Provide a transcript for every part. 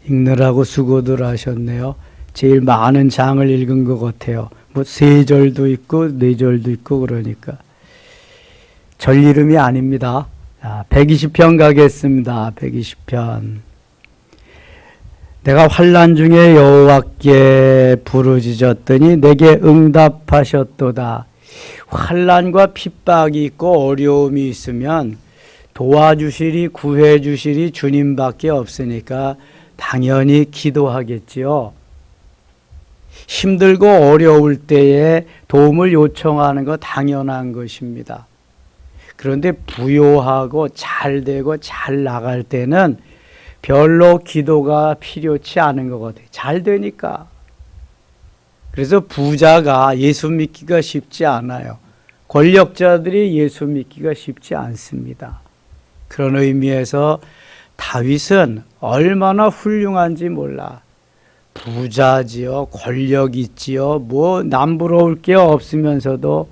읽느라고 수고들 하셨네요. 제일 많은 장을 읽은 것 같아요. 뭐 3절도 있고 4절도 있고 그러니까. 절 이름이 아닙니다. 120편 가겠습니다. 120편. 내가 환난 중에 여호와께 부르짖었더니 내게 응답하셨도다. 환난과 핍박이 있고 어려움이 있으면 도와주시리 구해주시리 주님밖에 없으니까 당연히 기도하겠지요. 힘들고 어려울 때에 도움을 요청하는 거 당연한 것입니다. 그런데 부요하고 잘 되고 잘 나갈 때는 별로 기도가 필요치 않은 것 같아요. 잘 되니까. 그래서 부자가 예수 믿기가 쉽지 않아요. 권력자들이 예수 믿기가 쉽지 않습니다. 그런 의미에서 다윗은 얼마나 훌륭한지 몰라. 부자지요, 권력 있지요, 뭐 남부러울 게 없으면서도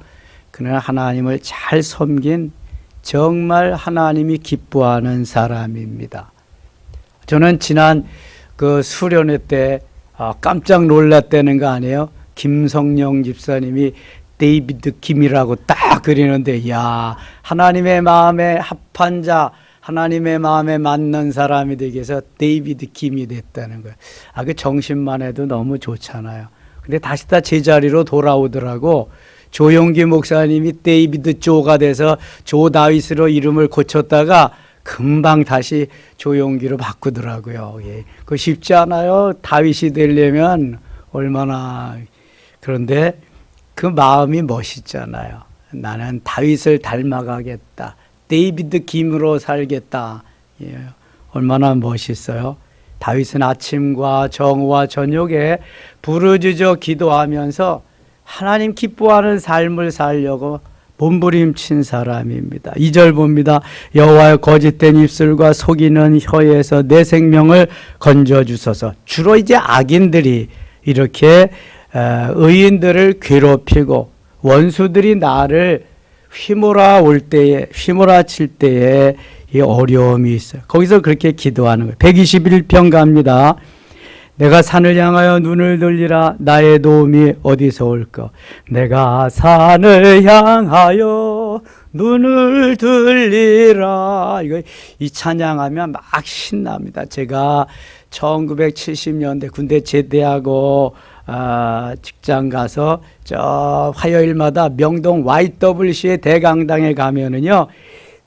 그는 하나님을 잘 섬긴 정말 하나님이 기뻐하는 사람입니다. 저는 지난 그 수련회 때 깜짝 놀랐다는 거 아니에요? 김성령 집사님이 데이비드 김이라고 딱 그리는데, 야, 하나님의 마음에 합한 자, 하나님의 마음에 맞는 사람이 되기 위해서 데이비드 김이 됐다는 거예요. 그 정신만 해도 너무 좋잖아요. 근데 다시 다 제자리로 돌아오더라고. 조용기 목사님이 데이비드 조가 돼서 조 다윗으로 이름을 고쳤다가 금방 다시 조용기로 바꾸더라고요. 예. 그거 쉽지 않아요. 다윗이 되려면 얼마나. 그런데 그 마음이 멋있잖아요. 나는 다윗을 닮아가겠다. 데이비드 김으로 살겠다. 예. 얼마나 멋있어요. 다윗은 아침과 정오와 저녁에 부르짖어 기도하면서 하나님 기뻐하는 삶을 살려고 몸부림친 사람입니다. 2절 봅니다. 여호와의 거짓된 입술과 속이는 혀에서 내 생명을 건져주소서. 주로 이제 악인들이 이렇게 의인들을 괴롭히고 원수들이 나를 휘몰아칠 때에 이 어려움이 있어요. 거기서 그렇게 기도하는 거예요. 121편 갑니다. 내가 산을 향하여 눈을 들리라. 나의 도움이 어디서 올까? 내가 산을 향하여 눈을 들리라. 이 찬양하면 막 신납니다. 제가 1970년대 군대 제대하고 직장 가서 저 화요일마다 명동 YWC의 대강당에 가면은요,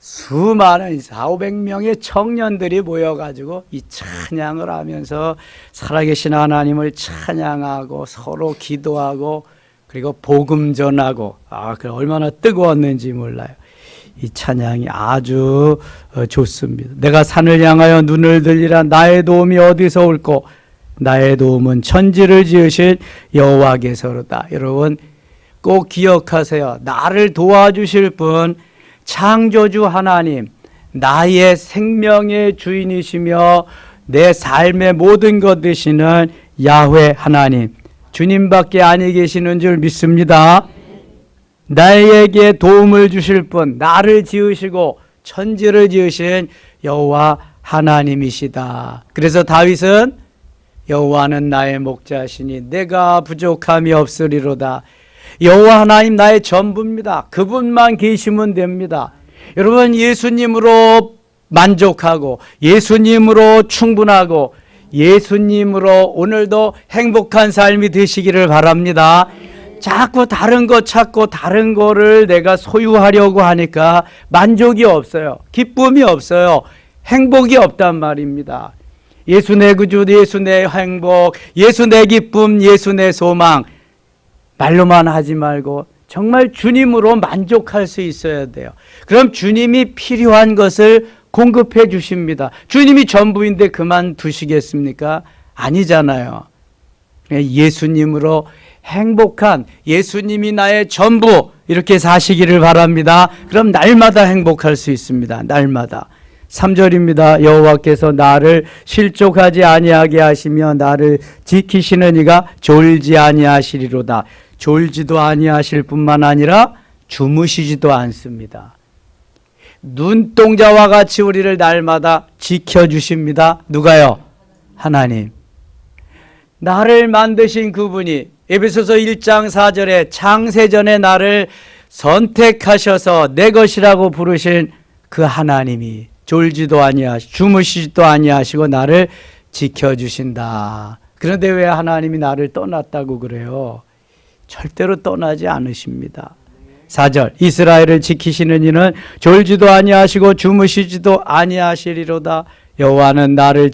수많은 400~500명의 청년들이 모여가지고 이 찬양을 하면서 살아계신 하나님을 찬양하고 서로 기도하고 그리고 복음 전하고, 그 얼마나 뜨거웠는지 몰라요. 이 찬양이 아주 좋습니다. 내가 산을 향하여 눈을 들리라. 나의 도움이 어디서 올꼬? 나의 도움은 천지를 지으신 여호와께서로다. 여러분 꼭 기억하세요. 나를 도와주실 분 창조주 하나님, 나의 생명의 주인이시며 내 삶의 모든 것 되시는 야훼 하나님, 주님밖에 아니 계시는 줄 믿습니다. 나에게 도움을 주실 분, 나를 지으시고 천지를 지으신 여호와 하나님이시다. 그래서 다윗은 여호와는 나의 목자시니 내가 부족함이 없으리로다. 여호와 하나님 나의 전부입니다. 그분만 계시면 됩니다. 여러분 예수님으로 만족하고 예수님으로 충분하고 예수님으로 오늘도 행복한 삶이 되시기를 바랍니다. 자꾸 다른 거 찾고 다른 거를 내가 소유하려고 하니까 만족이 없어요. 기쁨이 없어요. 행복이 없단 말입니다. 예수 내 구주, 예수 내 행복, 예수 내 기쁨, 예수 내 소망, 말로만 하지 말고 정말 주님으로 만족할 수 있어야 돼요. 그럼 주님이 필요한 것을 공급해 주십니다. 주님이 전부인데 그만두시겠습니까? 아니잖아요. 예수님으로 행복한, 예수님이 나의 전부, 이렇게 사시기를 바랍니다. 그럼 날마다 행복할 수 있습니다. 날마다. 3절입니다. 여호와께서 나를 실족하지 아니하게 하시며 나를 지키시는 이가 졸지 아니하시리로다. 졸지도 아니하실 뿐만 아니라 주무시지도 않습니다. 눈동자와 같이 우리를 날마다 지켜주십니다. 누가요? 하나님. 나를 만드신 그분이 에베소서 1장 4절에 창세전에 나를 선택하셔서 내 것이라고 부르신 그 하나님이 졸지도 아니하시고 주무시지도 아니하시고 나를 지켜주신다. 그런데 왜 하나님이 나를 떠났다고 그래요? 절대로 떠나지 않으십니다. 4절 이스라엘을 지키시는 이는 졸지도 아니하시고 주무시지도 아니하시리로다. 여호와는 너를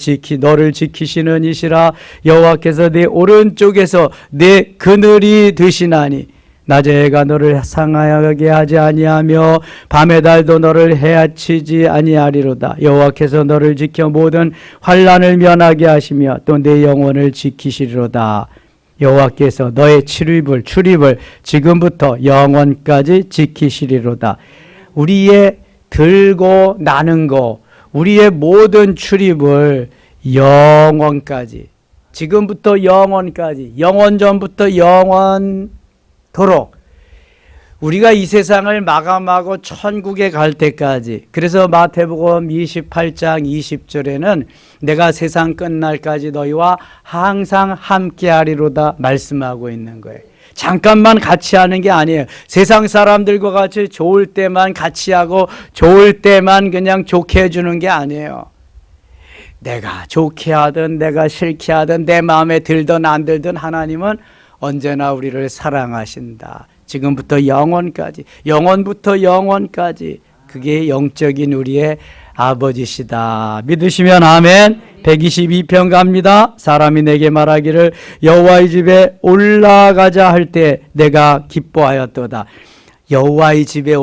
지키시는 이시라. 여호와께서 네 오른쪽에서 네 그늘이 되시나니 낮에 해가 너를 상하게 하지 아니하며 밤의 달도 너를 해치지 아니하리로다. 여호와께서 너를 지켜 모든 환난을 면하게 하시며 또 내 영혼을 지키시리로다. 여호와께서 너의 출입을 지금부터 영원까지 지키시리로다. 우리의 들고 나는 거, 우리의 모든 출입을 영원까지, 지금부터 영원까지, 영원전부터 영원토록 우리가 이 세상을 마감하고 천국에 갈 때까지. 그래서 마태복음 28장 20절에는 내가 세상 끝날까지 너희와 항상 함께하리로다 말씀하고 있는 거예요. 잠깐만 같이 하는 게 아니에요. 세상 사람들과 같이 좋을 때만 같이 하고 좋을 때만 그냥 좋게 해주는 게 아니에요. 내가 좋게 하든 내가 싫게 하든 내 마음에 들든 안 들든 하나님은 언제나 우리를 사랑하신다. 지금부터 영원까지, 영원부터 영원까지. 그게 영적인 우리의 아버지시다. 믿으시면 아멘. 122편 갑니다. 사람이 내게 말하기를 여호와의 집에 올라가자 할 때 내가 기뻐하였도다. 여호와의 집에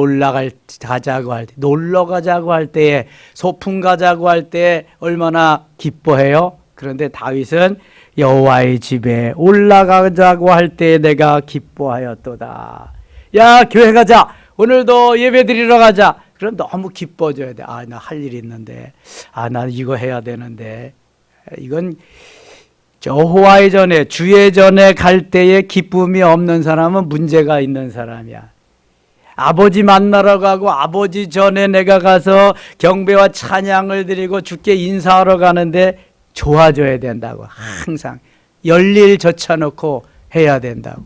가자고 할 때, 놀러 가자고 할 때에, 소풍 가자고 할 때 얼마나 기뻐해요? 그런데 다윗은 여호와의 집에 올라가자고 할 때 내가 기뻐하였도다. 야, 교회 가자. 오늘도 예배 드리러 가자. 그럼 너무 기뻐져야 돼. 아, 나 할 일이 있는데. 아, 나 이거 해야 되는데. 이건 여호와의 전에, 주의 전에 갈 때에 기쁨이 없는 사람은 문제가 있는 사람이야. 아버지 만나러 가고 아버지 전에 내가 가서 경배와 찬양을 드리고 주께 인사하러 가는데 좋아져야 된다고. 항상 열일 젖혀놓고 해야 된다고.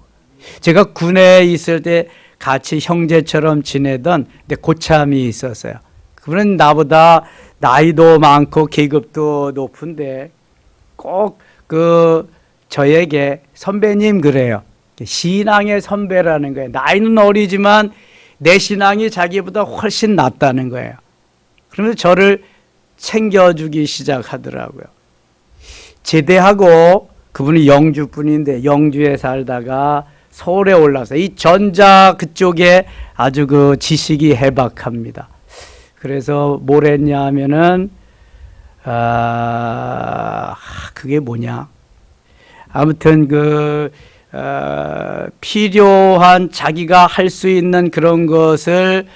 제가 군에 있을 때 같이 형제처럼 지내던 내 고참이 있었어요. 그분은 나보다 나이도 많고 계급도 높은데 꼭 저에게 선배님 그래요. 신앙의 선배라는 거예요. 나이는 어리지만 내 신앙이 자기보다 훨씬 낫다는 거예요. 그러면서 저를 챙겨주기 시작하더라고요. 제대하고 그분이 영주 분인데 영주에 살다가 서울에 올라서 이 전자 그쪽에 아주 지식이 해박합니다. 그래서 뭘 했냐 하면은 그게 뭐냐? 아무튼 필요한 자기가 할 수 있는 그런 것을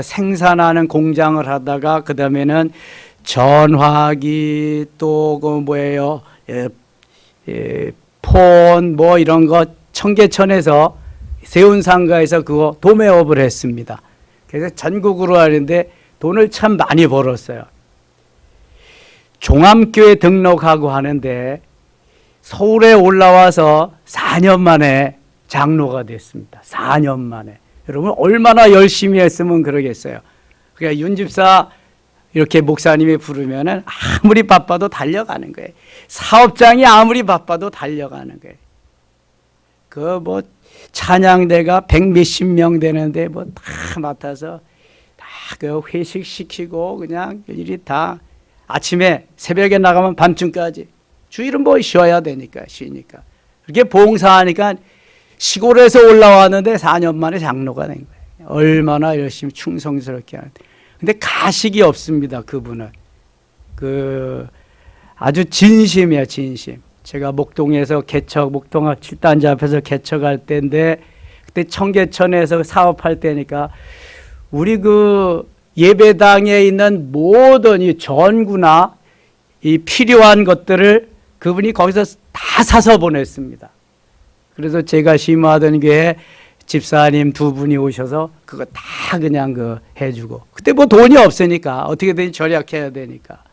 생산하는 공장을 하다가 그 다음에는 전화기 또 폰 뭐 이런 거 청계천에서 세운상가에서 그거 도매업을 했습니다. 그래서 전국으로 하는데 돈을 참 많이 벌었어요. 종암교회 등록하고 하는데 서울에 올라와서 4년 만에 장로가 됐습니다. 4년 만에. 여러분 얼마나 열심히 했으면 그러겠어요. 그러니까 윤집사 이렇게 목사님이 부르면은 아무리 바빠도 달려가는 거예요. 사업장이 아무리 바빠도 달려가는 거예요. 찬양대가 100몇십 명 되는데 다 맡아서 다 회식 시키고 그냥 일일이 다 아침에 새벽에 나가면 밤중까지 주일은 쉬어야 되니까 쉬니까 그렇게 봉사하니까 시골에서 올라왔는데 4년 만에 장로가 된 거예요. 얼마나 열심히 충성스럽게 하는데. 근데 가식이 없습니다. 그분은 아주 진심이에요. 진심. 제가 목동에서 목동학 7단지 앞에서 개척할 때인데 그때 청계천에서 사업할 때니까 우리 예배당에 있는 모든 이 전구나 이 필요한 것들을 그분이 거기서 다 사서 보냈습니다. 그래서 제가 심화하던 교회에 집사님 두 분이 오셔서 그거 다 그냥 해주고 그때 돈이 없으니까 어떻게든 절약해야 되니까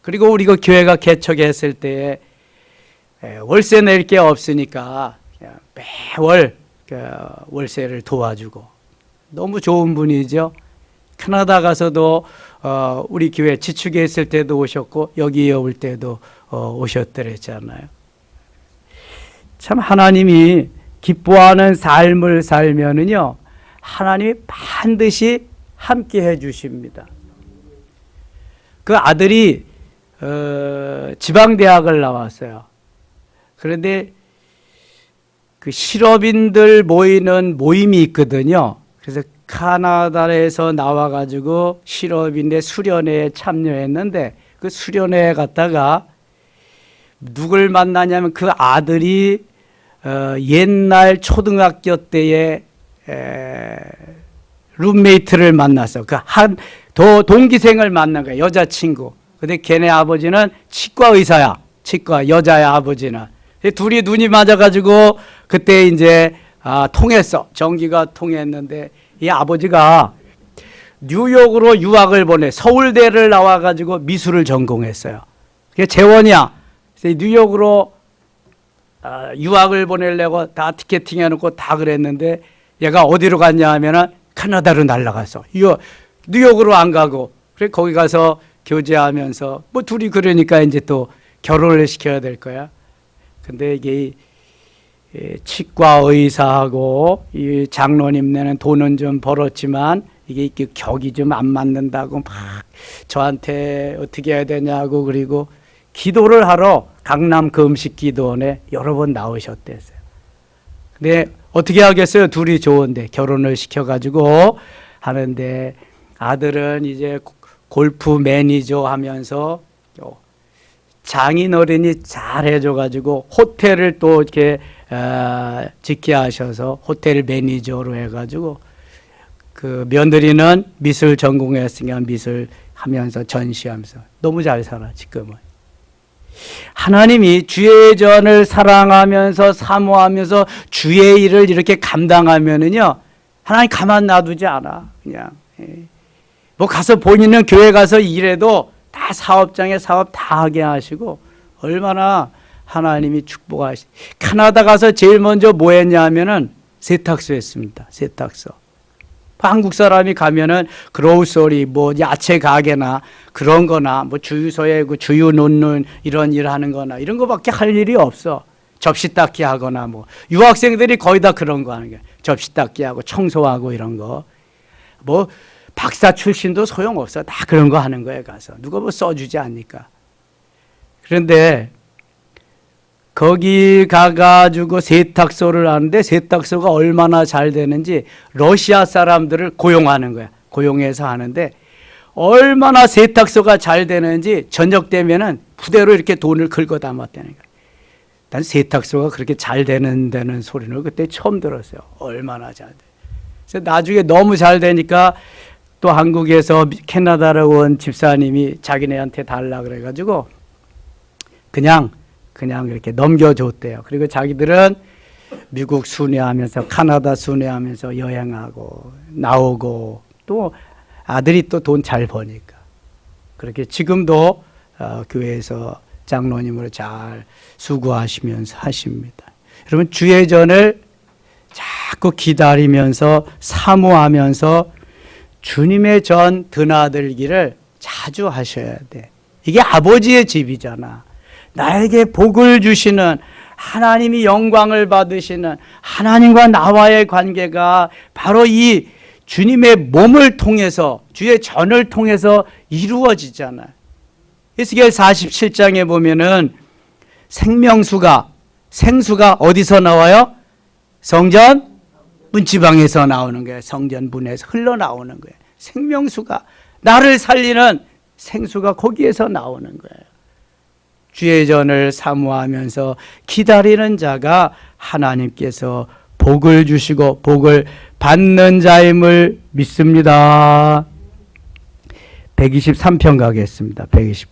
그리고 우리가 교회가 개척했을 때에 월세 낼 게 없으니까 그냥 매월 월세를 도와주고 너무 좋은 분이죠. 캐나다 가서도 우리 교회 지축에 있을 때도 오셨고 여기에 올 때도 오셨더랬잖아요. 참 하나님이 기뻐하는 삶을 살면은요, 하나님이 반드시 함께 해주십니다. 그 아들이 지방대학을 나왔어요. 그런데 그 실업인들 모이는 모임이 있거든요. 그래서 캐나다에서 나와가지고 실업인의 수련회에 참여했는데 그 수련회에 갔다가 누굴 만나냐면 그 아들이 옛날 초등학교 때의 룸메이트를 만났어. 그 동기생을 만난 거야. 여자친구. 근데 걔네 아버지는 치과 의사야. 치과 여자의 아버지는. 둘이 눈이 맞아가지고 그때 이제 통했어. 전기가 통했는데 이 아버지가 뉴욕으로 유학을 보내. 서울대를 나와가지고 미술을 전공했어요. 그게 재원이야. 그래서 뉴욕으로 유학을 보내려고 다 티켓팅 해놓고 다 그랬는데 얘가 어디로 갔냐 하면은 캐나다로 날아갔어. 뉴욕으로 안 가고. 그래 거기 가서 교제하면서 뭐 둘이 그러니까 이제 또 결혼을 시켜야 될 거야. 근데 이게 치과 의사하고 이 장로님네는 돈은 좀 벌었지만 이게 격이 좀 안 맞는다고 막 저한테 어떻게 해야 되냐고 그리고 기도를 하러 강남 금식기도원에 여러 번 나오셨댔어요. 근데 어떻게 하겠어요? 둘이 좋은데 결혼을 시켜가지고 하는데 아들은 이제 골프 매니저 하면서 장인어른이 잘 해줘가지고 호텔을 또 이렇게 짓게 하셔서 호텔 매니저로 해가지고 그 며느리는 미술 전공했으니까 미술 하면서 전시하면서 너무 잘 살아 지금은. 하나님이 주의 전을 사랑하면서 사모하면서 주의 일을 이렇게 감당하면은요 하나님 가만 놔두지 않아. 그냥 뭐 가서 본인은 교회 가서 일해도 다 사업장에 사업 다 하게 하시고 얼마나 하나님이 축복하시. 캐나다 가서 제일 먼저 뭐 했냐 하면은 세탁소 했습니다. 세탁소. 한국 사람이 가면은 그로서리 뭐 야채 가게나 그런 거나 뭐 주유소에 그 주유 놓는 이런 일 하는 거나 이런 거밖에 할 일이 없어. 접시 닦기 하거나 뭐 유학생들이 거의 다 그런 거 하는 거야. 접시 닦기 하고 청소하고 이런 거. 뭐 박사 출신도 소용없어. 다 그런 거 하는 거예요. 가서. 누가 뭐 써주지 않으니까. 그런데 거기 가가지고 세탁소를 하는데 세탁소가 얼마나 잘 되는지 러시아 사람들을 고용하는 거야. 고용해서 하는데 얼마나 세탁소가 잘 되는지 저녁 되면은 부대로 이렇게 돈을 긁어 담았다는 거야. 난 세탁소가 그렇게 잘 되는 소리를 그때 처음 들었어요. 얼마나 잘 돼. 그래서 나중에 너무 잘 되니까 또 한국에서 캐나다로 온 집사님이 자기네한테 달라 그래가지고 그냥 이렇게 넘겨줬대요. 그리고 자기들은 미국 순회하면서 캐나다 순회하면서 여행하고 나오고 또 아들이 또 돈 잘 버니까 그렇게 지금도 교회에서 장로님으로 잘 수고하시면서 하십니다. 여러분 주의 전을 자꾸 기다리면서 사모하면서 주님의 전 드나들기를 자주 하셔야 돼. 이게 아버지의 집이잖아. 나에게 복을 주시는 하나님이 영광을 받으시는 하나님과 나와의 관계가 바로 이 주님의 몸을 통해서 주의 전을 통해서 이루어지잖아요. 에스겔 47장에 보면은 생수가 어디서 나와요? 성전 문지방에서 나오는 거예요. 성전 문에서 흘러나오는 거예요. 생명수가 나를 살리는 생수가 거기에서 나오는 거예요. 주의 전을 사모하면서 기다리는 자가 하나님께서 복을 주시고 복을 받는 자임을 믿습니다. 123편 가겠습니다. 123편.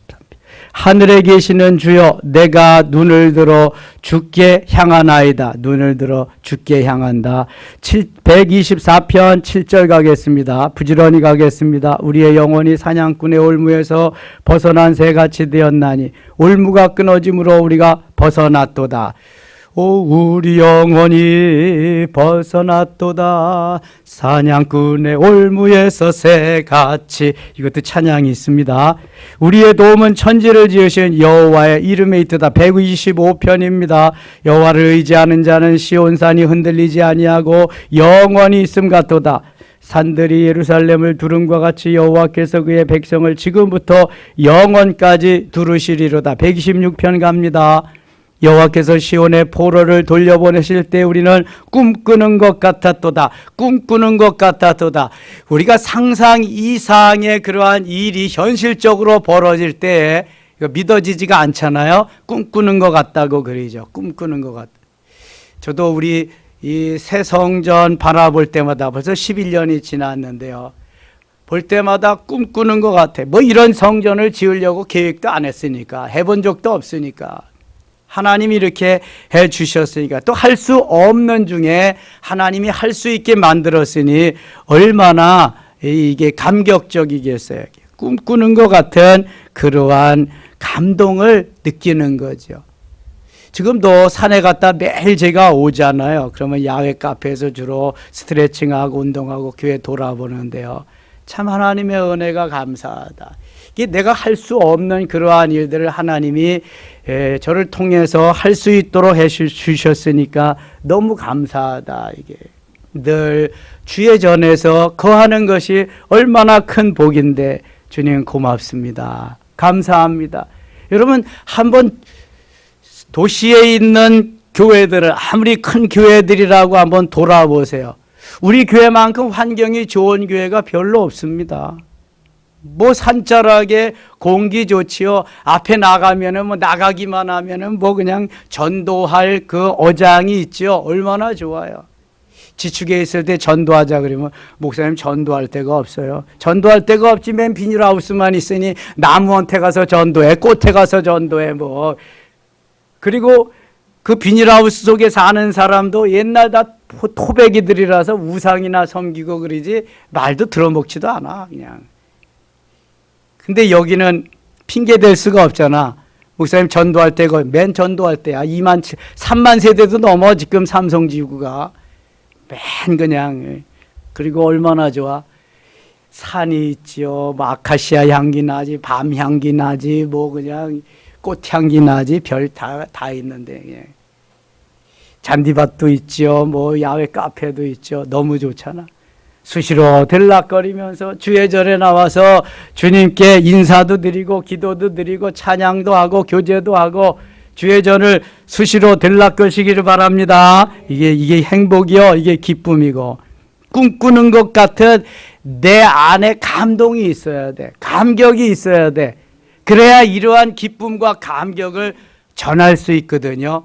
하늘에 계시는 주여 내가 눈을 들어 주께 향하나이다. 눈을 들어 주께 향한다. 124편 7절 가겠습니다. 부지런히 가겠습니다. 우리의 영혼이 사냥꾼의 올무에서 벗어난 새같이 되었나니 올무가 끊어짐으로 우리가 벗어났도다. 오 우리 영혼이 벗어났도다. 사냥꾼의 올무에서 새같이. 이것도 찬양이 있습니다. 우리의 도움은 천지를 지으신 여호와의 이름에 있도다. 125편입니다. 여호와를 의지하는 자는 시온산이 흔들리지 아니하고 영원히 있음 같도다. 산들이 예루살렘을 두름과 같이 여호와께서 그의 백성을 지금부터 영원까지 두르시리로다. 126편 갑니다. 여호와께서 시온의 포로를 돌려보내실 때 우리는 꿈꾸는 것 같았도다. 꿈꾸는 것 같았도다. 우리가 상상 이상의 그러한 일이 현실적으로 벌어질 때 이거 믿어지지가 않잖아요. 꿈꾸는 것 같다고 그러죠. 꿈꾸는 것 같다. 저도 우리 이 새 성전 바라볼 때마다 벌써 11년이 지났는데요. 볼 때마다 꿈꾸는 것 같아. 뭐 이런 성전을 지으려고 계획도 안 했으니까, 해본 적도 없으니까. 하나님이 이렇게 해 주셨으니까, 또 할 수 없는 중에 하나님이 할 수 있게 만들었으니 얼마나 이게 감격적이겠어요. 꿈꾸는 것 같은 그러한 감동을 느끼는 거죠. 지금도 산에 갔다 매일 제가 오잖아요. 그러면 야외 카페에서 주로 스트레칭하고 운동하고 교회 돌아보는데요. 참 하나님의 은혜가 감사하다. 이게 내가 할 수 없는 그러한 일들을 하나님이 저를 통해서 할 수 있도록 해 주셨으니까 너무 감사하다. 이게 늘 주의 전에서 거하는 것이 얼마나 큰 복인데 주님 고맙습니다. 감사합니다. 여러분 한번 도시에 있는 교회들을, 아무리 큰 교회들이라고 한번 돌아보세요. 우리 교회만큼 환경이 좋은 교회가 별로 없습니다. 뭐 산자락에 공기 좋지요. 앞에 나가면은 뭐 나가기만 하면은 뭐 그냥 전도할 그 어장이 있죠. 얼마나 좋아요. 지축에 있을 때 전도하자 그러면 목사님 전도할 데가 없어요. 전도할 데가 없지 맨 비닐하우스만 있으니 나무한테 가서 전도해, 꽃에 가서 전도해 뭐. 그리고 그 비닐하우스 속에 사는 사람도 옛날 다 토백이들이라서 우상이나 섬기고 그러지 말도 들어먹지도 않아 그냥. 근데 여기는 핑계 댈 수가 없잖아. 목사님 전도할 때가 맨 전도할 때야. 3만 세대도 넘어 지금 삼성지구가. 맨 그냥. 그리고 얼마나 좋아. 산이 있지요. 뭐 아카시아 향기 나지, 밤 향기 나지, 뭐 그냥 꽃향기 나지, 별 다 있는데. 예. 잔디밭도 있죠. 뭐 야외 카페도 있죠. 너무 좋잖아. 수시로 들락거리면서 주의 절에 나와서 주님께 인사도 드리고 기도도 드리고 찬양도 하고 교제도 하고 주의 절을 수시로 들락거리시기를 바랍니다. 이게 행복이요. 이게 기쁨이고, 꿈꾸는 것 같은 내 안에 감동이 있어야 돼. 감격이 있어야 돼. 그래야 이러한 기쁨과 감격을 전할 수 있거든요.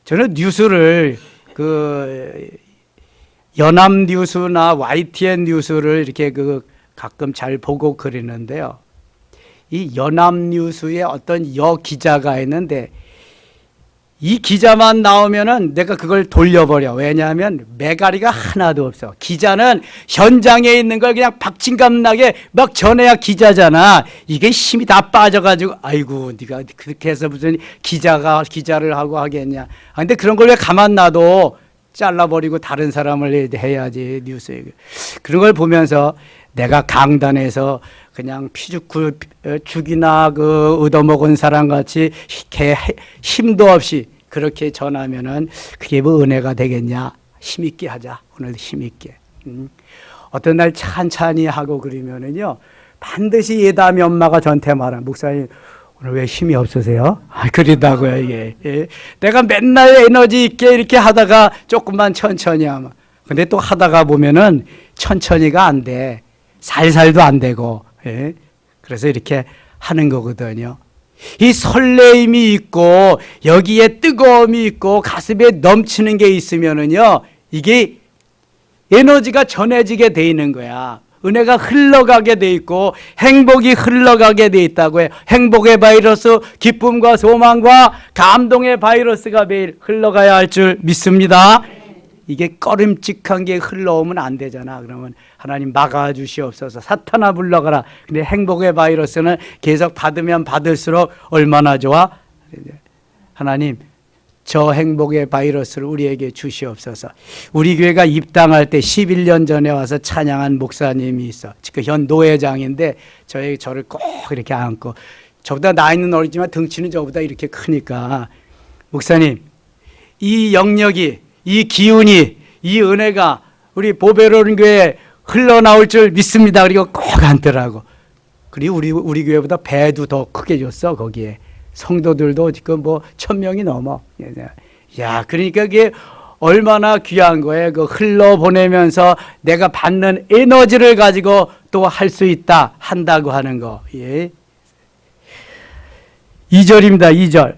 저는 뉴스를 연합뉴스나 YTN 뉴스를 이렇게 가끔 잘 보고 그러는데요. 이 연합뉴스에 어떤 기자가 있는데 이 기자만 나오면은 내가 그걸 돌려버려. 왜냐하면 매가리가 하나도 없어. 기자는 현장에 있는 걸 그냥 박진감나게 막 전해야 기자잖아. 이게 힘이 다 빠져가지고 아이고 네가 그렇게 해서 무슨 기자를 하고 하겠냐. 근데 그런 걸 왜 가만 놔둬. 잘라버리고 다른 사람을 해야지 뉴스에. 그런 걸 보면서 내가 강단에서 그냥 죽이나 얻어먹은 사람 같이 힘도 없이 그렇게 전하면은 그게 뭐 은혜가 되겠냐. 힘있게 하자. 오늘 힘있게. 어떤 날 찬찬히 하고 그러면은요 반드시 예담이 엄마가 전태 말한 목사님 오늘 왜 힘이 없으세요? 그러다고요, 이게. 예. 내가 맨날 에너지 있게 이렇게 하다가 조금만 천천히 하면. 근데 또 하다가 보면은 천천히가 안 돼. 살살도 안 되고. 예. 그래서 이렇게 하는 거거든요. 이 설레임이 있고, 여기에 뜨거움이 있고, 가슴에 넘치는 게 있으면은요, 이게 에너지가 전해지게 돼 있는 거야. 은혜가 흘러가게 돼 있고 행복이 흘러가게 돼 있다고 해요. 행복의 바이러스, 기쁨과 소망과 감동의 바이러스가 매일 흘러가야 할 줄 믿습니다. 이게 꺼림칙한 게 흘러오면 안 되잖아. 그러면 하나님 막아주시옵소서. 사탄아 물러가라. 근데 행복의 바이러스는 계속 받으면 받을수록 얼마나 좋아? 하나님 저 행복의 바이러스를 우리에게 주시옵소서. 우리 교회가 입당할 때 11년 전에 와서 찬양한 목사님이 있어. 그 현 노회장인데 저를 꼭 이렇게 안고, 저보다 나이는 어리지만 덩치는 저보다 이렇게 크니까, 목사님 이 영역이, 이 기운이, 이 은혜가 우리 보배로운 교회에 흘러나올 줄 믿습니다. 그리고 꼭 안더라고. 그리고 우리 교회보다 배도 더 크게 줬어. 거기에 성도들도 지금 뭐 1000명이 넘어. 야, 그러니까 그게 얼마나 귀한 거예요. 그 흘러보내면서 내가 받는 에너지를 가지고 또 할 수 있다, 한다고 하는 거. 예. 2절입니다. 2절.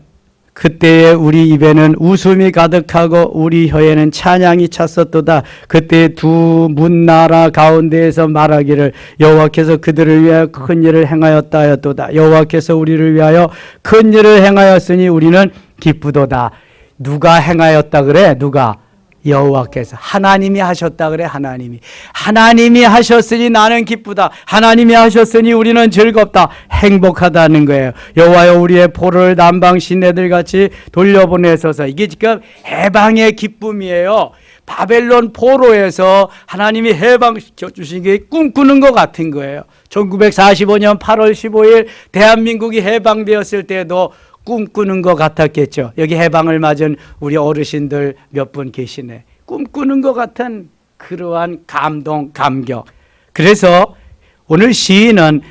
그때에 우리 입에는 웃음이 가득하고 우리 혀에는 찬양이 찼었도다. 그때 두 문나라 가운데에서 말하기를 여호와께서 그들을 위하여 큰 일을 행하였다 하였도다. 여호와께서 우리를 위하여 큰 일을 행하였으니 우리는 기쁘도다. 누가 행하였다 그래? 누가? 여호와께서. 하나님이 하셨다 그래. 하나님이 하셨으니 나는 기쁘다. 하나님이 하셨으니 우리는 즐겁다, 행복하다는 거예요. 여호와여 우리의 포로를 남방 시내들 같이 돌려보내소서. 이게 지금 해방의 기쁨이에요. 바벨론 포로에서 하나님이 해방시켜 주신 게 꿈꾸는 것 같은 거예요. 1945년 8월 15일 대한민국이 해방되었을 때도 꿈꾸는 것 같았겠죠. 여기 해방을 맞은 우리 어르신들 몇 분 계시네. 꿈꾸는 것 같은 그러한 감동, 감격. 그래서 오늘 시인은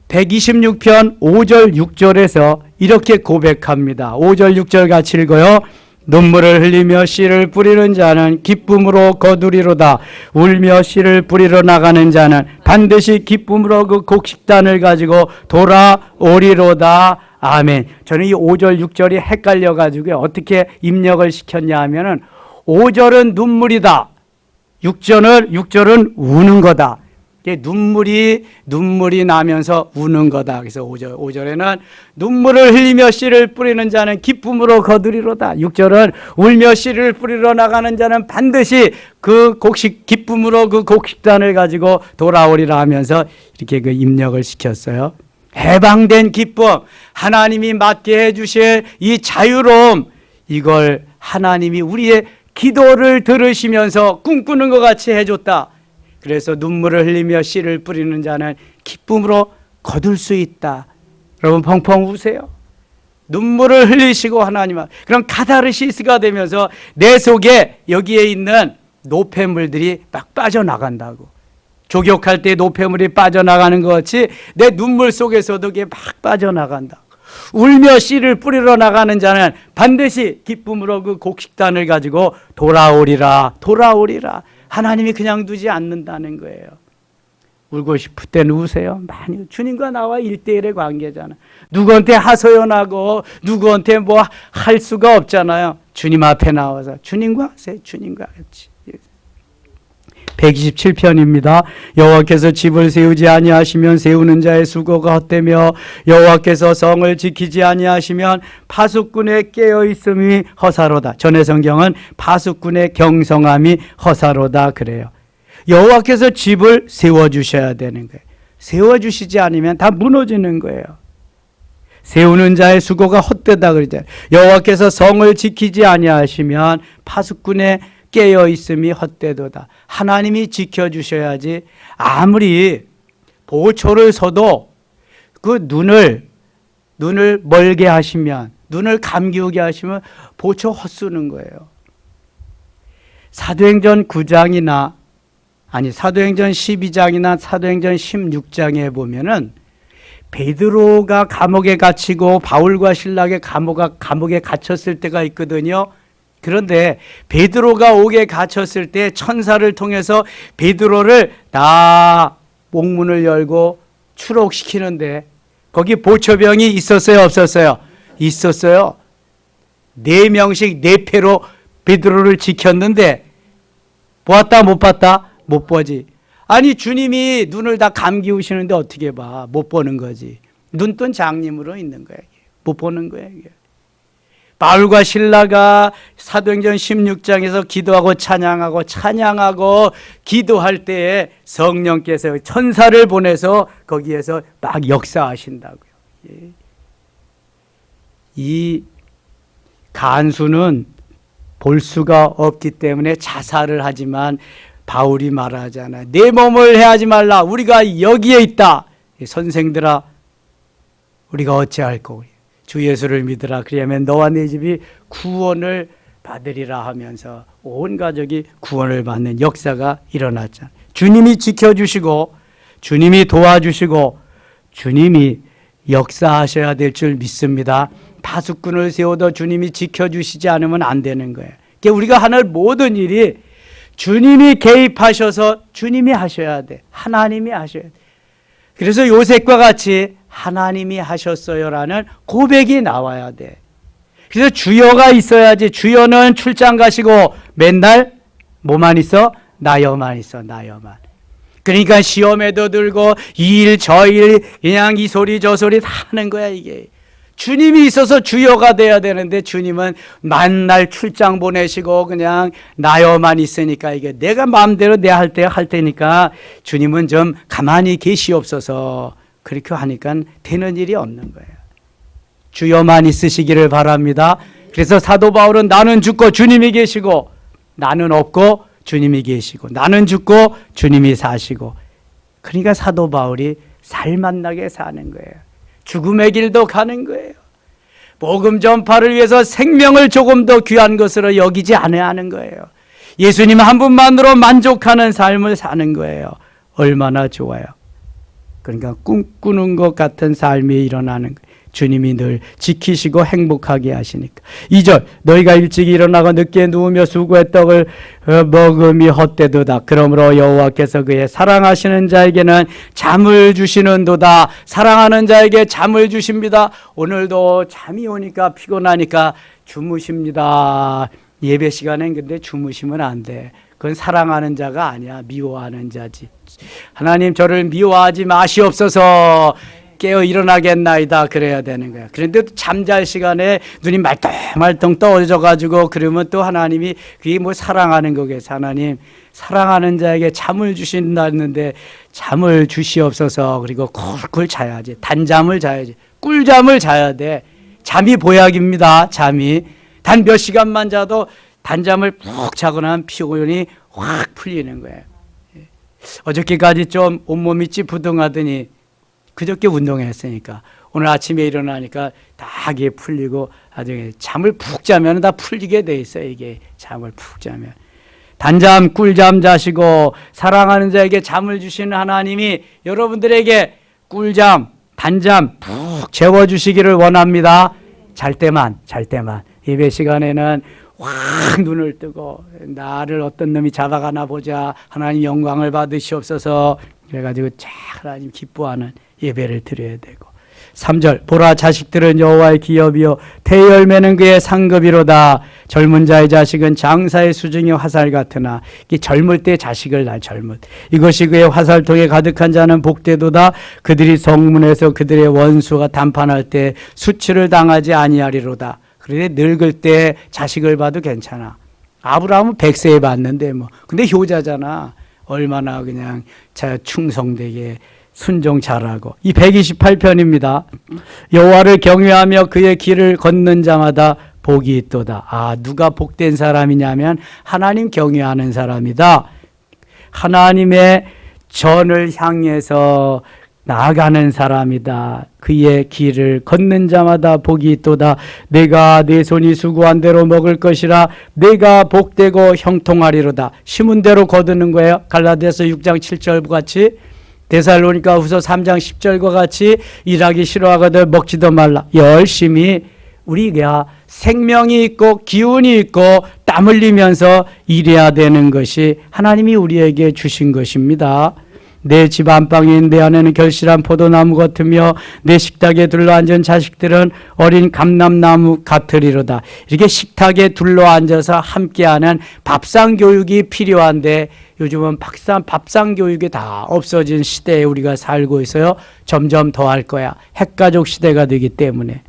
126편 5절 6절에서 이렇게 고백합니다. 5절 6절 같이 읽어요. 눈물을 흘리며 씨를 뿌리는 자는 기쁨으로 거두리로다. 울며 씨를 뿌리러 나가는 자는 반드시 기쁨으로 그 곡식단을 가지고 돌아오리로다. 아멘. 저는 이 5절 6절이 헷갈려가지고 어떻게 입력을 시켰냐 하면은 5절은 눈물이다, 6절은 우는 거다. 눈물이 나면서 우는 거다. 그래서 5절에는 눈물을 흘리며 씨를 뿌리는 자는 기쁨으로 거두리로다. 6절은 울며 씨를 뿌리러 나가는 자는 반드시 그 기쁨으로 그 곡식단을 가지고 돌아오리라 하면서 이렇게 그 입력을 시켰어요. 해방된 기쁨, 하나님이 맡게 해주실 이 자유로움, 이걸 하나님이 우리의 기도를 들으시면서 꿈꾸는 것 같이 해줬다. 그래서 눈물을 흘리며 씨를 뿌리는 자는 기쁨으로 거둘 수 있다. 여러분 펑펑 우세요. 눈물을 흘리시고 하나님 앞, 그럼 카타르시스가 되면서 내 속에 여기에 있는 노폐물들이 막 빠져나간다고. 조격할 때 노폐물이 빠져나가는 것 같이 내 눈물 속에서도 그게 막 빠져나간다. 울며 씨를 뿌리러 나가는 자는 반드시 기쁨으로 그 곡식단을 가지고 돌아오리라. 하나님이 그냥 두지 않는다는 거예요. 울고 싶을 때는 우세요. 많이. 주님과 나와 1대1의 관계잖아. 누구한테 하소연하고 누구한테 뭐 할 수가 없잖아요. 주님 앞에 나와서 주님과 하세요. 주님과 같이. 127편입니다. 여호와께서 집을 세우지 아니하시면 세우는 자의 수고가 헛되며 여호와께서 성을 지키지 아니하시면 파수꾼의 깨어있음이 허사로다. 전의 성경은 파수꾼의 경성함이 허사로다 그래요. 여호와께서 집을 세워주셔야 되는 거예요. 세워주시지 않으면 다 무너지는 거예요. 세우는 자의 수고가 헛되다 그러잖아요. 여호와께서 성을 지키지 아니하시면 파수꾼의 깨어있음이 헛되도다. 하나님이 지켜주셔야지. 아무리 보초를 서도 그 눈을 멀게 하시면, 눈을 감기우게 하시면 보초 헛쓰는 거예요. 사도행전 9장이나 사도행전 12장이나 사도행전 16장에 보면은 베드로가 감옥에 갇히고 바울과 실락의 감옥에 갇혔을 때가 있거든요. 그런데 베드로가 옥에 갇혔을 때 천사를 통해서 베드로를 다 옥문을 열고 추록시키는데 거기 보초병이 있었어요, 없었어요? 있었어요. 4명씩 4패로 베드로를 지켰는데 보았다 못 봤다? 못 보지. 아니 주님이 눈을 다 감기우시는데 어떻게 봐? 못 보는 거지. 눈뜬 장님으로 있는 거야. 못 보는 거야. 바울과 실라가 사도행전 16장에서 기도하고 찬양하고 기도할 때에 성령께서 천사를 보내서 거기에서 막 역사하신다고요. 이 간수는 볼 수가 없기 때문에 자살을 하지만 바울이 말하잖아요. 내 몸을 해하지 말라. 우리가 여기에 있다. 선생들아, 우리가 어찌할꼬? 주 예수를 믿으라. 그리하면 너와 네 집이 구원을 받으리라 하면서 온 가족이 구원을 받는 역사가 일어났잖아요. 주님이 지켜주시고 주님이 도와주시고 주님이 역사하셔야 될 줄 믿습니다. 파수꾼을 세워도 주님이 지켜주시지 않으면 안 되는 거예요. 그러니까 우리가 하는 모든 일이 주님이 개입하셔서 주님이 하셔야 돼. 하나님이 하셔야 돼. 그래서 요셉과 같이 하나님이 하셨어요라는 고백이 나와야 돼. 그래서 주여가 있어야지. 주여는 출장 가시고 맨날 뭐만 있어? 나여만 있어. 나여만. 그러니까 시험에도 들고 이 일 저 일 그냥 이 소리 저 소리 다 하는 거야 이게. 주님이 있어서 주여가 돼야 되는데 주님은 만날 출장 보내시고 그냥 나여만 있으니까 이게 내가 마음대로 내 할 때 할 테니까 주님은 좀 가만히 계시옵소서 그렇게 하니까 되는 일이 없는 거예요. 주여만 있으시기를 바랍니다. 그래서 사도 바울은 나는 죽고 주님이 계시고 나는 없고 주님이 계시고 나는 죽고 주님이 사시고 그러니까 사도 바울이 살맛나게 사는 거예요. 죽음의 길도 가는 거예요. 복음 전파를 위해서 생명을 조금 더 귀한 것으로 여기지 않아야 하는 거예요. 예수님 한 분만으로 만족하는 삶을 사는 거예요. 얼마나 좋아요. 그러니까 꿈꾸는 것 같은 삶이 일어나는 거예요. 주님이 늘 지키시고 행복하게 하시니까. 2절 너희가 일찍 일어나고 늦게 누우며 수고의 떡을 먹음이 헛되도다. 그러므로 여호와께서 그의 사랑하시는 자에게는 잠을 주시는도다. 사랑하는 자에게 잠을 주십니다. 오늘도 잠이 오니까 피곤하니까 주무십니다. 예배 시간엔 근데 주무시면 안 돼. 그건 사랑하는 자가 아니야. 미워하는 자지. 하나님 저를 미워하지 마시옵소서. 깨어 일어나겠나이다 그래야 되는 거야. 그런데 잠잘 시간에 눈이 말똥말똥 떠져 가지고 그러면 또 하나님이 그게 뭐 사랑하는 거겠어. 하나님 사랑하는 자에게 잠을 주신다는데 잠을 주시옵소서. 그리고 쿨쿨 자야지. 단잠을 자야지. 꿀잠을 자야 돼. 잠이 보약입니다. 잠이 단 몇 시간만 자도 단잠을 푹 자고 나면 피곤이 확 풀리는 거예요. 어저께까지 좀 온몸이 찌푸둥하더니 그저께 운동했으니까 오늘 아침에 일어나니까 다 이게 풀리고 나중에 잠을 푹 자면 다 풀리게 돼 있어요. 이게 잠을 푹 자면 단잠 꿀잠 자시고 사랑하는 자에게 잠을 주시는 하나님이 여러분들에게 꿀잠 단잠 푹 재워주시기를 원합니다. 잘 때만 예배 시간에는 확 눈을 뜨고 나를 어떤 놈이 잡아가나 보자. 하나님 영광을 받으시옵소서. 그래가지고 잘 하나님 기뻐하는 예배를 드려야 되고. 3절 보라 자식들은 여호와의 기업이요 대열매는 그의 상급이로다. 젊은 자의 자식은 장사의 수중의 화살 같으나 이 젊을 때 자식을 낳아 젊은 이것이 그의 화살통에 가득한 자는 복되도다. 그들이 성문에서 그들의 원수가 담판할 때 수치를 당하지 아니하리로다. 그런데 늙을 때 자식을 봐도 괜찮아. 아브라함은 100세에 봤는데 뭐 근데 효자잖아. 얼마나 그냥 자 충성되게 순종 잘하고. 이 128편입니다. 여호와를 경외하며 그의 길을 걷는 자마다 복이 있도다. 아, 누가 복된 사람이냐면 하나님 경외하는 사람이다. 하나님의 전을 향해서 나아가는 사람이다. 그의 길을 걷는 자마다 복이 있도다. 내가 내 손이 수고한 대로 먹을 것이라. 내가 복되고 형통하리로다. 심은 대로 거두는 거예요. 갈라디아서 6장 7절과 같이 데살로니가 후서 3장 10절과 같이 일하기 싫어하거든 먹지도 말라. 열심히 우리가 생명이 있고 기운이 있고 땀 흘리면서 일해야 되는 것이 하나님이 우리에게 주신 것입니다. 내 집 안방인 내 안에는 결실한 포도나무 같으며 내 식탁에 둘러앉은 자식들은 어린 감람나무 같으리로다. 이렇게 식탁에 둘러앉아서 함께하는 밥상 교육이 필요한데 요즘은 밥상 교육이 다 없어진 시대에 우리가 살고 있어요. 점점 더 할 거야. 핵가족 시대가 되기 때문에.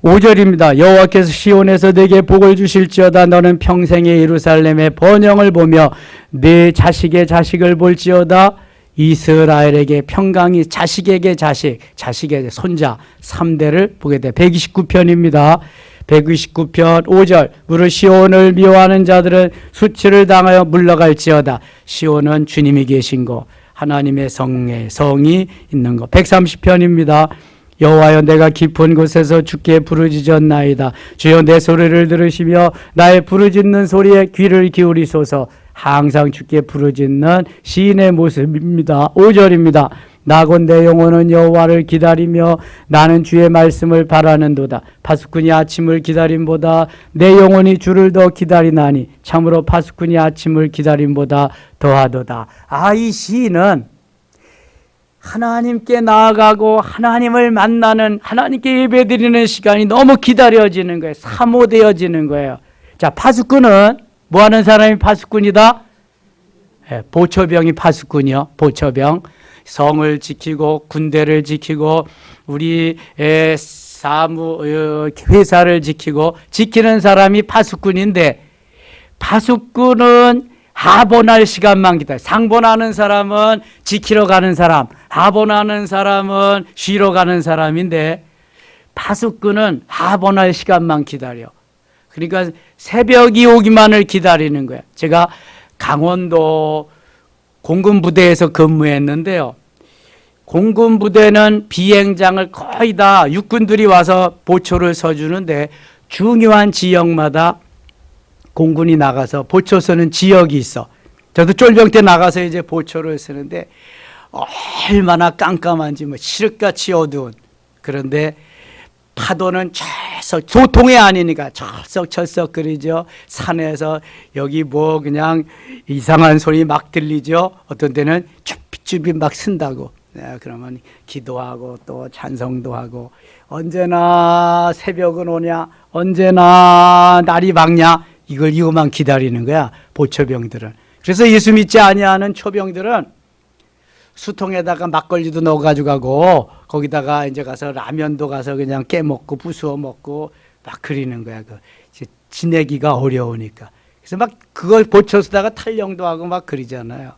5절입니다. 여호와께서 시온에서 내게 복을 주실지어다. 너는 평생에 예루살렘의 번영을 보며 내 자식의 자식을 볼지어다. 이스라엘에게 평강이 자식에게 자식에게 손자 3대를 보게 돼. 129편입니다. 129편 5절. 무릇 시온을 미워하는 자들은 수치를 당하여 물러갈지어다. 시온은 주님이 계신 곳, 하나님의 성이 있는 곳. 130편입니다. 여호와여, 내가 깊은 곳에서 주께 부르짖었나이다. 주여, 내 소리를 들으시며 나의 부르짖는 소리에 귀를 기울이소서. 항상 주께 부르짖는 시인의 모습입니다. 5절입니다. 나 곧 내 영혼은 여호와를 기다리며 나는 주의 말씀을 바라는도다. 파수꾼이 아침을 기다림보다 내 영혼이 주를 더 기다리나니 참으로 파수꾼이 아침을 기다림보다 더하도다. 이 시인은 하나님께 나아가고 하나님을 만나는, 하나님께 예배드리는 시간이 너무 기다려지는 거예요. 사모되어지는 거예요. 자, 파수꾼은 뭐 하는 사람이 파수꾼이다? 보초병이 파수꾼이요. 보초병. 성을 지키고 군대를 지키고 우리 회사를 지키는 사람이 파수꾼인데, 파수꾼은 하본할 시간만 기다려. 상본하는 사람은 지키러 가는 사람, 하본하는 사람은 쉬러 가는 사람인데, 파수꾼은 하본할 시간만 기다려. 그러니까 새벽이 오기만을 기다리는 거야. 제가 강원도 공군부대에서 근무했는데요. 공군부대는 비행장을 거의 다 육군들이 와서 보초를 서주는데, 중요한 지역마다 공군이 나가서 보초 서는 지역이 있어. 저도 쫄병 때 나가서 이제 보초를 쓰는데 얼마나 깜깜한지 칠흑같이 어두운. 그런데 파도는 도통이 아니니까 철썩철썩거리죠. 산에서 여기 그냥 이상한 소리 막 들리죠. 어떤 때는 쭈삣쭈삣 막 쓴다고. 그러면 기도하고 또 찬송도 하고, 언제나 새벽은 오냐, 언제나 날이 밝냐, 이거만 기다리는 거야, 보초병들은. 그래서 예수 믿지 아니하는 초병들은 수통에다가 막걸리도 넣어가지고 가고, 거기다가 이제 가서 라면도 가서 그냥 깨먹고 부수어 먹고 막 그리는 거야. 지내기가 어려우니까. 그래서 막 그걸 보초 쓰다가 탈영도 하고 막 그리잖아요.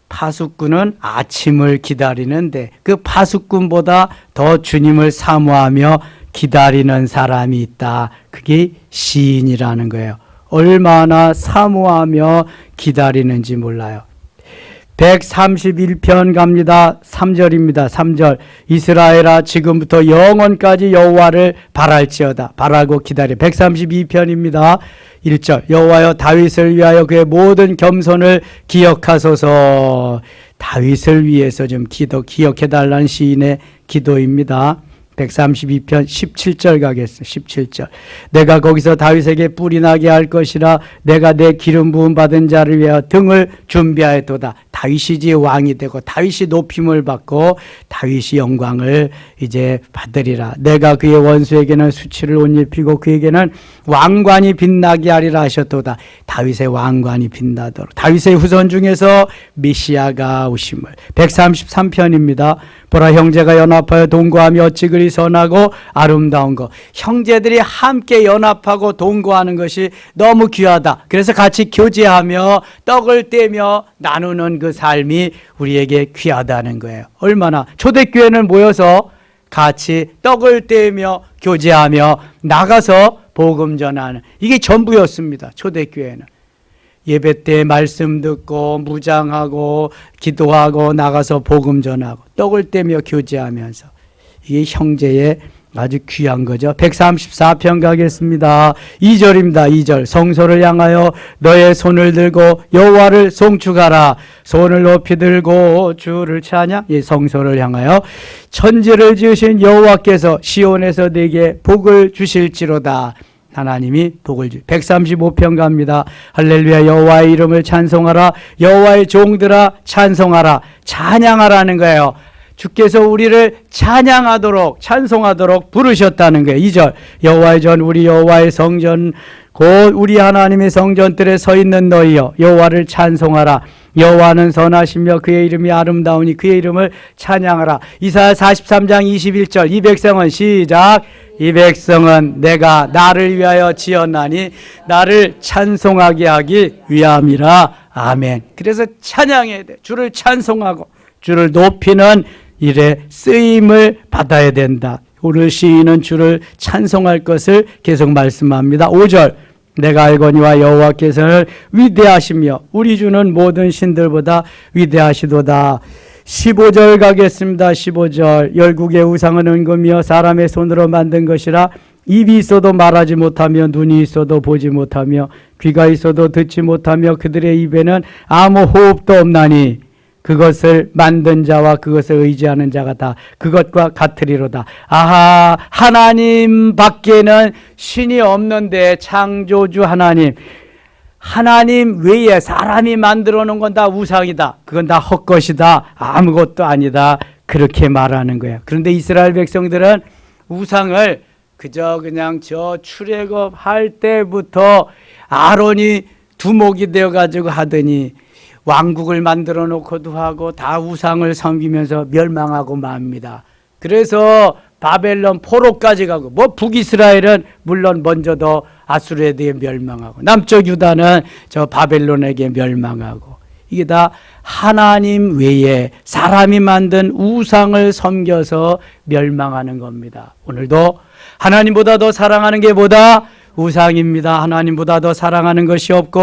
파수꾼은 아침을 기다리는데, 그 파수꾼보다 더 주님을 사모하며 기다리는 사람이 있다. 그게 시인이라는 거예요. 얼마나 사모하며 기다리는지 몰라요. 131편 갑니다. 3절입니다. 3절. 이스라엘아, 지금부터 영원까지 여호와를 바랄지어다. 바라고 기다려. 132편입니다. 1절. 여호와여, 다윗을 위하여 그의 모든 겸손을 기억하소서. 다윗을 위해서 좀 기억해달라는 시인의 기도입니다. 132편 17절 가겠습니다. 17절. 내가 거기서 다윗에게 뿔이 나게 할 것이라. 내가 내 기름 부음 받은 자를 위하여 등을 준비하였도다. 다윗이 왕이 되고 다윗이 높임을 받고 다윗이 영광을 이제 받으리라. 내가 그의 원수에게는 수치를 옷 입히고 그에게는 왕관이 빛나게 하리라 하셨도다. 다윗의 왕관이 빛나도록. 다윗의 후손 중에서 메시아가 오심을. 133편입니다. 보라, 형제가 연합하여 동거하며 어찌 그리 선하고 아름다운 것. 형제들이 함께 연합하고 동거하는 것이 너무 귀하다. 그래서 같이 교제하며 떡을 떼며 나누는 그 삶이 우리에게 귀하다는 거예요. 얼마나 초대교회는 모여서 같이 떡을 떼며 교제하며 나가서 복음 전하는, 이게 전부였습니다. 초대교회는 예배 때 말씀 듣고 무장하고 기도하고 나가서 복음 전하고 떡을 떼며 교제하면서, 이게 형제의 아주 귀한 거죠. 134편 가겠습니다. 2절입니다. 2절. 성소를 향하여 너의 손을 들고 여호와를 송축하라. 손을 높이 들고 주를 찬양. 성소를 향하여 천지를 지으신 여호와께서 시온에서 네게 복을 주실지로다. 하나님이 복을 주. 135편 갑니다. 할렐루야. 여호와의 이름을 찬송하라. 여호와의 종들아 찬송하라. 찬양하라는 거예요. 주께서 우리를 찬양하도록 찬송하도록 부르셨다는 거예요. 2절 여호와의 전 우리 여호와의 성전 곧 우리 하나님의 성전들에 서 있는 너희여 여호와를 찬송하라. 여호와는 선하시며 그의 이름이 아름다우니 그의 이름을 찬양하라. 이사야 43장 21절 이 백성은 시작 이 백성은 내가 나를 위하여 지었나니 나를 찬송하게 하기 위함이라. 아멘. 그래서 찬양해야 돼. 주를 찬송하고 주를 높이는 일에 쓰임을 받아야 된다. 오늘 시인은 주를 찬송할 것을 계속 말씀합니다. 5절 내가 알거니와 여호와께서는 위대하시며 우리 주는 모든 신들보다 위대하시도다. 15절 가겠습니다. 15절 열국의 우상은 은금이여 사람의 손으로 만든 것이라 입이 있어도 말하지 못하며 눈이 있어도 보지 못하며 귀가 있어도 듣지 못하며 그들의 입에는 아무 호흡도 없나니 그것을 만든 자와 그것을 의지하는 자가 다 그것과 같으리로다. 아하, 하나님 밖에는 신이 없는데 창조주 하나님 외에 사람이 만들어 놓은 건 다 우상이다. 그건 다 헛것이다. 아무것도 아니다. 그렇게 말하는 거야. 그런데 이스라엘 백성들은 우상을 그냥 저 출애굽할 때부터 아론이 두목이 되어 가지고 하더니 왕국을 만들어 놓고도 하고 다 우상을 섬기면서 멸망하고 맙니다. 그래서 바벨론 포로까지 가고 북이스라엘은 물론 먼저도 아수르에게 멸망하고 남쪽 유다는 저 바벨론에게 멸망하고 이게 다 하나님 외에 사람이 만든 우상을 섬겨서 멸망하는 겁니다. 오늘도 하나님보다 더 사랑하는 게 뭐다? 우상입니다. 하나님보다 더 사랑하는 것이 없고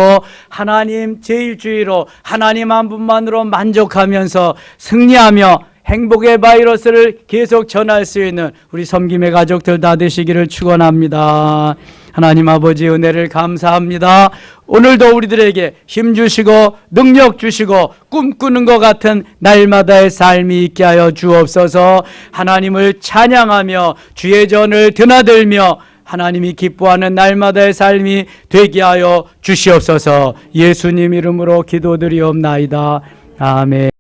하나님 제일주의로 하나님 한 분만으로 만족하면서 승리하며 행복의 바이러스를 계속 전할 수 있는 우리 섬김의 가족들 다 되시기를 축원합니다. 하나님 아버지 은혜를 감사합니다. 오늘도 우리들에게 힘 주시고 능력 주시고 꿈꾸는 것 같은 날마다의 삶이 있게 하여 주옵소서. 하나님을 찬양하며 주의 전을 드나들며 하나님이 기뻐하는 날마다의 삶이 되게 하여 주시옵소서. 예수님 이름으로 기도드리옵나이다. 아멘.